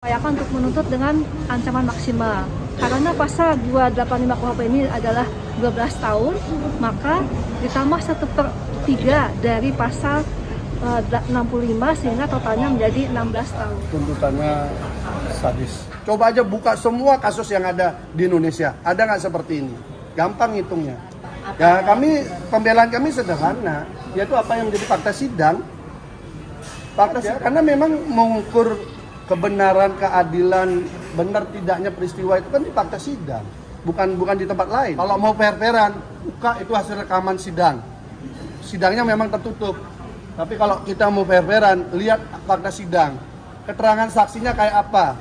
Upayakan untuk menuntut dengan ancaman maksimal. Karena pasal 285 KUHP ini adalah 12 tahun, maka ditambah 1/3 dari pasal 65 sehingga totalnya menjadi 16 tahun. Tuntutannya sadis. Coba aja buka semua kasus yang ada di Indonesia. Ada nggak seperti ini? Gampang hitungnya. Ya pembelaan kami sederhana, yaitu apa yang menjadi fakta sidang. Karena memang mengukur kebenaran, keadilan, benar tidaknya peristiwa itu kan di fakta sidang, bukan di tempat lain. Kalau mau fair-fairan, buka itu hasil rekaman sidang. Sidangnya memang tertutup. Tapi kalau kita mau fair-fairan, lihat fakta sidang. Keterangan saksinya kayak apa?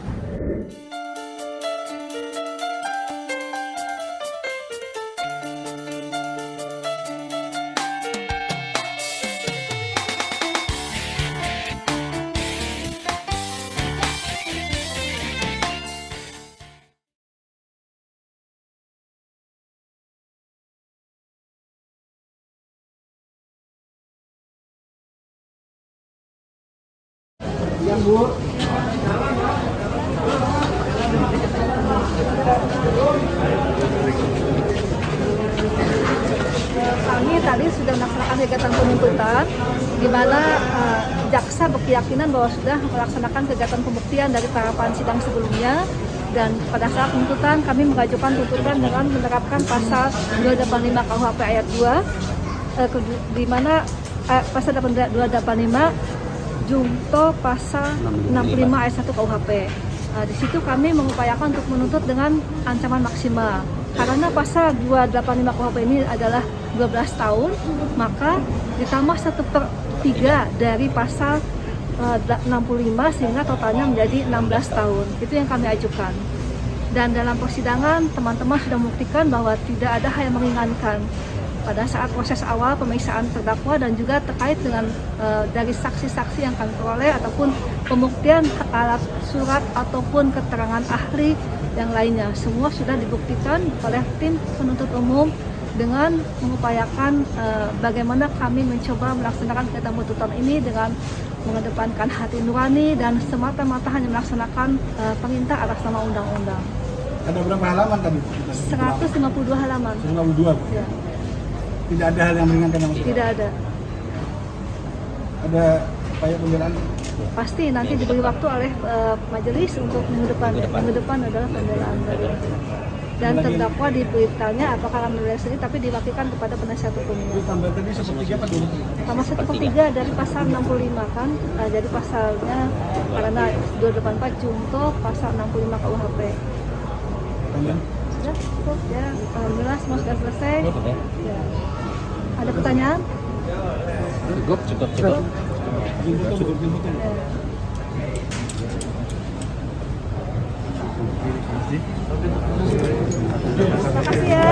Yang Bu. Kami tadi sudah melaksanakan kegiatan penuntutan, di mana jaksa berkeyakinan bahwa sudah melaksanakan kegiatan pembuktian dari tahapan sidang sebelumnya, dan pada saat penuntutan kami mengajukan tuntutan dengan menerapkan pasal 285 KUHP ayat 2, di mana pasal 285 Junto pasal 65 ayat 1 KUHP. Di situ kami mengupayakan untuk menuntut dengan ancaman maksimal. Karena pasal 285 KUHP ini adalah 12 tahun, maka ditambah 1/3 dari pasal 65 sehingga totalnya menjadi 16 tahun. Itu yang kami ajukan. Dan dalam persidangan teman-teman sudah membuktikan bahwa tidak ada hal yang meringankan pada saat proses awal pemeriksaan terdakwa, dan juga terkait dengan dari saksi-saksi yang kami peroleh ataupun pembuktian alat surat ataupun keterangan ahli yang lainnya, semua sudah dibuktikan oleh tim penuntut umum dengan mengupayakan bagaimana kami mencoba melaksanakan kegiatan penuntutan ini dengan mengedepankan hati nurani dan semata-mata hanya melaksanakan perintah atas nama undang-undang. Ada berapa halaman tadi? 152 halaman. 152. Ya. Tidak ada hal yang meringankan yang Tidak ada. Ada upaya pembelaan? Pasti nanti diberi waktu oleh majelis untuk minggu depan. Minggu depan adalah pembelaan dari. Dan terdakwa ditanya apakah akan membela sendiri, tapi diwakilkan kepada penasihat hukumnya. Tambah tadi 1/3 apa dulu? Tambah 1/3 dari pasal 65 kan, jadi pasalnya karena 284 Junto pasal 65 KUHP. Sudah cukup ya, alhamdulillah semua sudah selesai. Ya. Ada pertanyaan? Cukup. Ya. Terima kasih ya.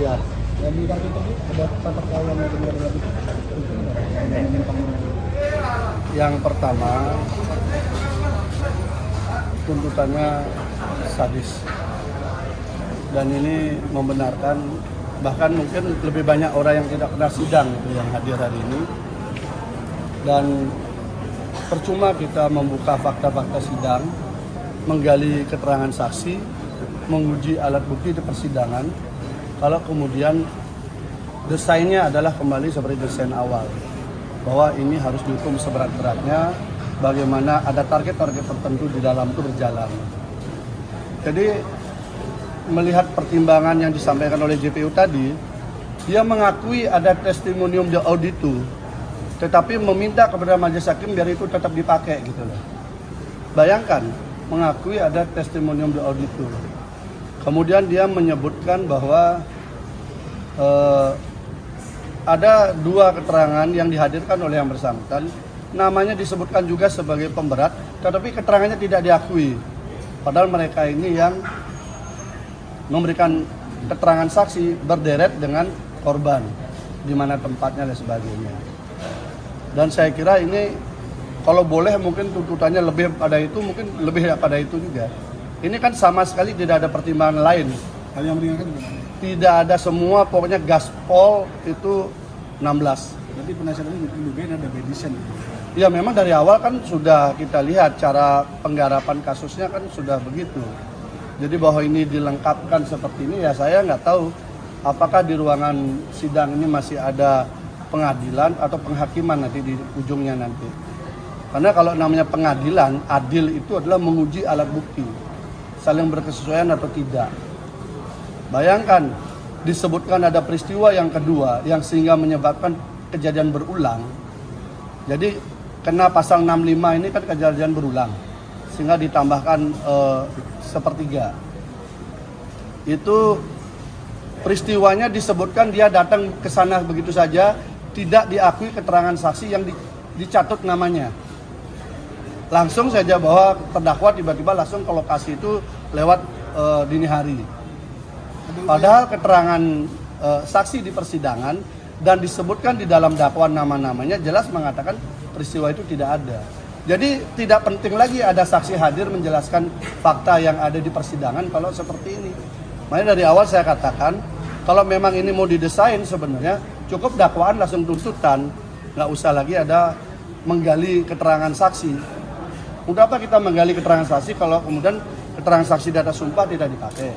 Ya. Yang pertama, tuntutannya sadis, dan ini membenarkan, bahkan mungkin lebih banyak orang yang tidak pernah sidang itu yang hadir hari ini. Dan percuma kita membuka fakta-fakta sidang, menggali keterangan saksi, menguji alat bukti di persidangan, kalau kemudian desainnya adalah kembali seperti desain awal, bahwa ini harus dihukum seberat-beratnya, bagaimana ada target-target tertentu di dalam itu berjalan. Jadi melihat pertimbangan yang disampaikan oleh JPU tadi, dia mengakui ada testimonium de auditu, tetapi meminta kepada majelis hakim biar itu tetap dipakai gitu loh. Bayangkan, mengakui ada testimonium de auditu, kemudian dia menyebutkan bahwa ada 2 keterangan yang dihadirkan oleh yang bersangkutan, namanya disebutkan juga sebagai pemberat, tetapi keterangannya tidak diakui. Padahal mereka ini yang memberikan keterangan saksi berderet dengan korban, di mana tempatnya dan sebagainya. Dan saya kira ini kalau boleh mungkin tuntutannya lebih pada itu, mungkin lebih pada itu juga. Ini kan sama sekali tidak ada pertimbangan lain Hal yang meringankan gimana? Tidak ada semua, pokoknya gaspol itu 16. Berarti penasihat ini dugaan ada medicine. Ya memang dari awal kan sudah kita lihat cara penggarapan kasusnya kan sudah begitu. Jadi bahwa ini dilengkapkan seperti ini ya saya nggak tahu apakah di ruangan sidang ini masih ada pengadilan atau penghakiman nanti di ujungnya nanti. Karena kalau namanya pengadilan, adil itu adalah menguji alat bukti, saling berkesesuaian atau tidak. Bayangkan disebutkan ada peristiwa yang kedua yang sehingga menyebabkan kejadian berulang. Jadi kena pasal 65 ini kan kejadian berulang sehingga ditambahkan sepertiga. Itu peristiwanya disebutkan dia datang ke sana begitu saja, tidak diakui keterangan saksi yang dicatut namanya. Langsung saja bahwa terdakwa tiba-tiba langsung ke lokasi itu lewat dini hari. Padahal keterangan saksi di persidangan dan disebutkan di dalam dakwaan nama-namanya jelas mengatakan peristiwa itu tidak ada. Jadi tidak penting lagi ada saksi hadir menjelaskan fakta yang ada di persidangan kalau seperti ini. Makanya dari awal saya katakan kalau memang ini mau didesain sebenarnya cukup dakwaan langsung tuntutan, nggak usah lagi ada menggali keterangan saksi. Untuk apa kita menggali keterangan saksi kalau kemudian keterangan saksi data sumpah tidak dipakai?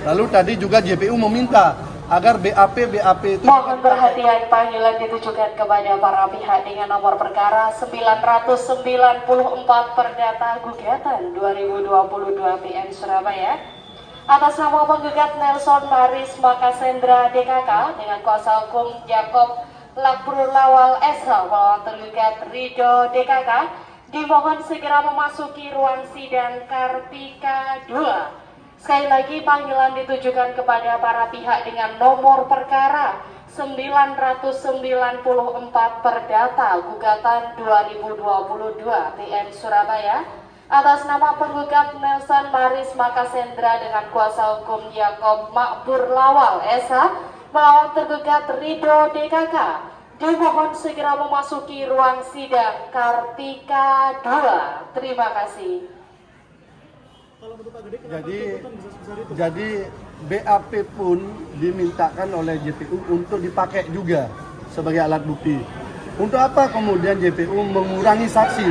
Lalu tadi juga JPU meminta agar BAP itu... Mohon perhatian, panggilan ditujukan kepada para pihak dengan nomor perkara 994 Perdata Gugatan 2022 PN Surabaya. Atas nama penggugat Nelson Maris Makasendra DKK dengan kuasa hukum Jakob Lakbrur Lawal SH melawan tergugat Rido DKK dimohon segera memasuki ruang sidang Kartika 2. Sekali lagi panggilan ditujukan kepada para pihak dengan nomor perkara 994 Perdata Gugatan 2022 PN Surabaya atas nama penggugat Nelson Maris Makasendra dengan kuasa hukum Jakob Makbur Lawal SH melawan tergugat Rido DKK dimohon segera memasuki ruang sidang Kartika 2. Terima kasih. Jadi BAP pun dimintakan oleh JPU untuk dipakai juga sebagai alat bukti. Untuk apa kemudian JPU mengurangi saksi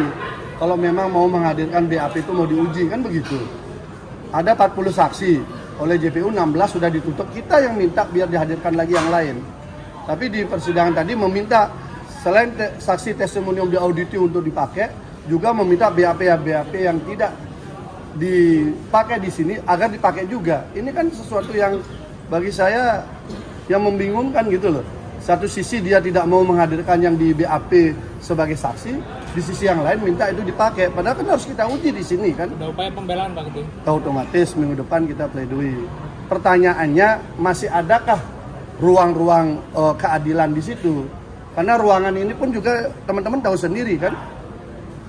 kalau memang mau menghadirkan BAP itu mau diuji kan begitu. Ada 40 saksi, oleh JPU 16 sudah ditutup, kita yang minta biar dihadirkan lagi yang lain. Tapi di persidangan tadi meminta selain saksi testimonium di auditi untuk dipakai, juga meminta BAP yang tidak dipakai di sini agar dipakai juga. Ini kan sesuatu yang bagi saya yang membingungkan gitu loh. Satu sisi dia tidak mau menghadirkan yang di BAP sebagai saksi, di sisi yang lain minta itu dipakai. Padahal kan harus kita uji di sini kan. Ada upaya pembelaan Pak Ketua? Otomatis minggu depan kita pledoi. Pertanyaannya masih adakah ruang-ruang keadilan di situ? Karena ruangan ini pun juga teman-teman tahu sendiri kan.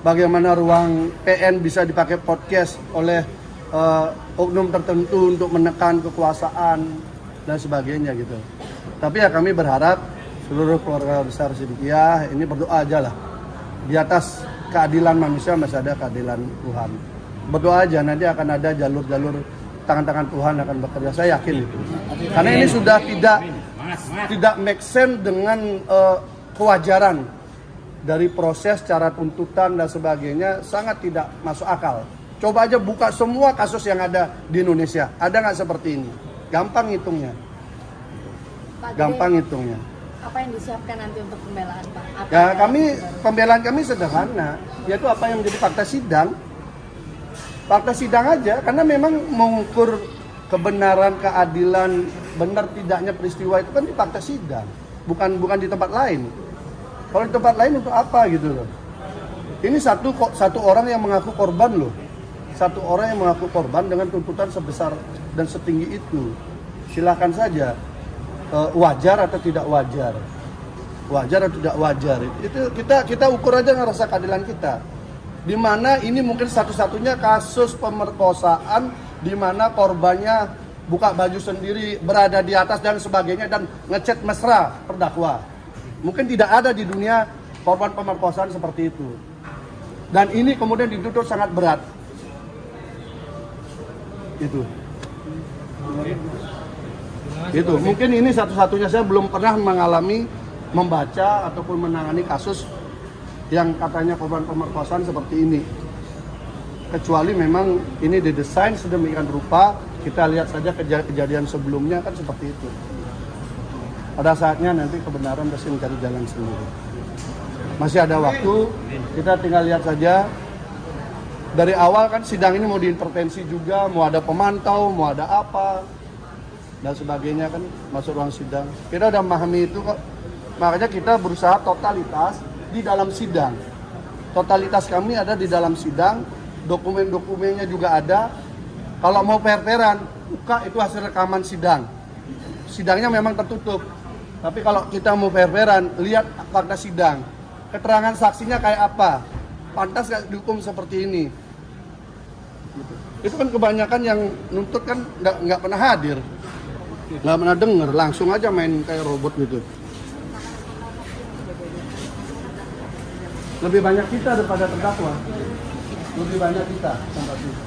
Bagaimana ruang PN bisa dipakai podcast oleh oknum tertentu untuk menekan kekuasaan dan sebagainya gitu. Tapi ya kami berharap seluruh keluarga besar Sidikiyah ini berdoa aja lah. Di atas keadilan manusia masih ada keadilan Tuhan. Berdoa aja nanti akan ada jalur-jalur tangan-tangan Tuhan akan bekerja. Saya yakin itu. Karena ini sudah tidak make sense dengan kewajaran. Dari proses, cara tuntutan dan sebagainya sangat tidak masuk akal. Coba aja buka semua kasus yang ada di Indonesia. Ada nggak seperti ini? Gampang hitungnya. Gampang hitungnya. Apa yang disiapkan nanti untuk pembelaan Pak? Ya pembelaan kami sederhana, yaitu apa yang menjadi fakta sidang. Fakta sidang aja, karena memang mengukur kebenaran, keadilan, benar tidaknya peristiwa itu kan di fakta sidang, bukan di tempat lain. Kalau di tempat lain untuk apa gitu loh. Ini satu orang yang mengaku korban loh. Satu orang yang mengaku korban dengan tuntutan sebesar dan setinggi itu. Silakan saja wajar atau tidak wajar. Wajar atau tidak wajar. Itu kita ukur aja ngerasa keadilan kita. Di mana ini mungkin satu-satunya kasus pemerkosaan di mana korbannya buka baju sendiri, berada di atas dan sebagainya dan ngechat mesra terdakwa. Mungkin tidak ada di dunia korban pemerkosaan seperti itu. Dan ini kemudian dituntut sangat berat. Itu. Gitu. Mungkin ini satu-satunya saya belum pernah mengalami membaca ataupun menangani kasus yang katanya korban pemerkosaan seperti ini. Kecuali memang ini didesain sedemikian rupa, kita lihat saja kejadian sebelumnya kan seperti itu. Pada saatnya nanti kebenaran pasti mencari jalan sendiri. Masih ada waktu, kita tinggal lihat saja. Dari awal kan sidang ini mau diintervensi juga, mau ada pemantau, mau ada apa, dan sebagainya kan masuk ruang sidang. Kita udah memahami itu kok. Makanya kita berusaha totalitas di dalam sidang. Totalitas kami ada di dalam sidang, dokumen-dokumennya juga ada. Kalau mau per-peran, buka itu hasil rekaman sidang. Sidangnya memang tertutup. Tapi kalau kita mau per-peran, lihat fakta sidang. Keterangan saksinya kayak apa? Pantas nggak dihukum seperti ini? Gitu. Itu kan kebanyakan yang nuntut kan nggak pernah hadir, nggak pernah denger, langsung aja main kayak robot gitu. Lebih banyak kita daripada terdakwa. Lebih banyak kita tempat itu.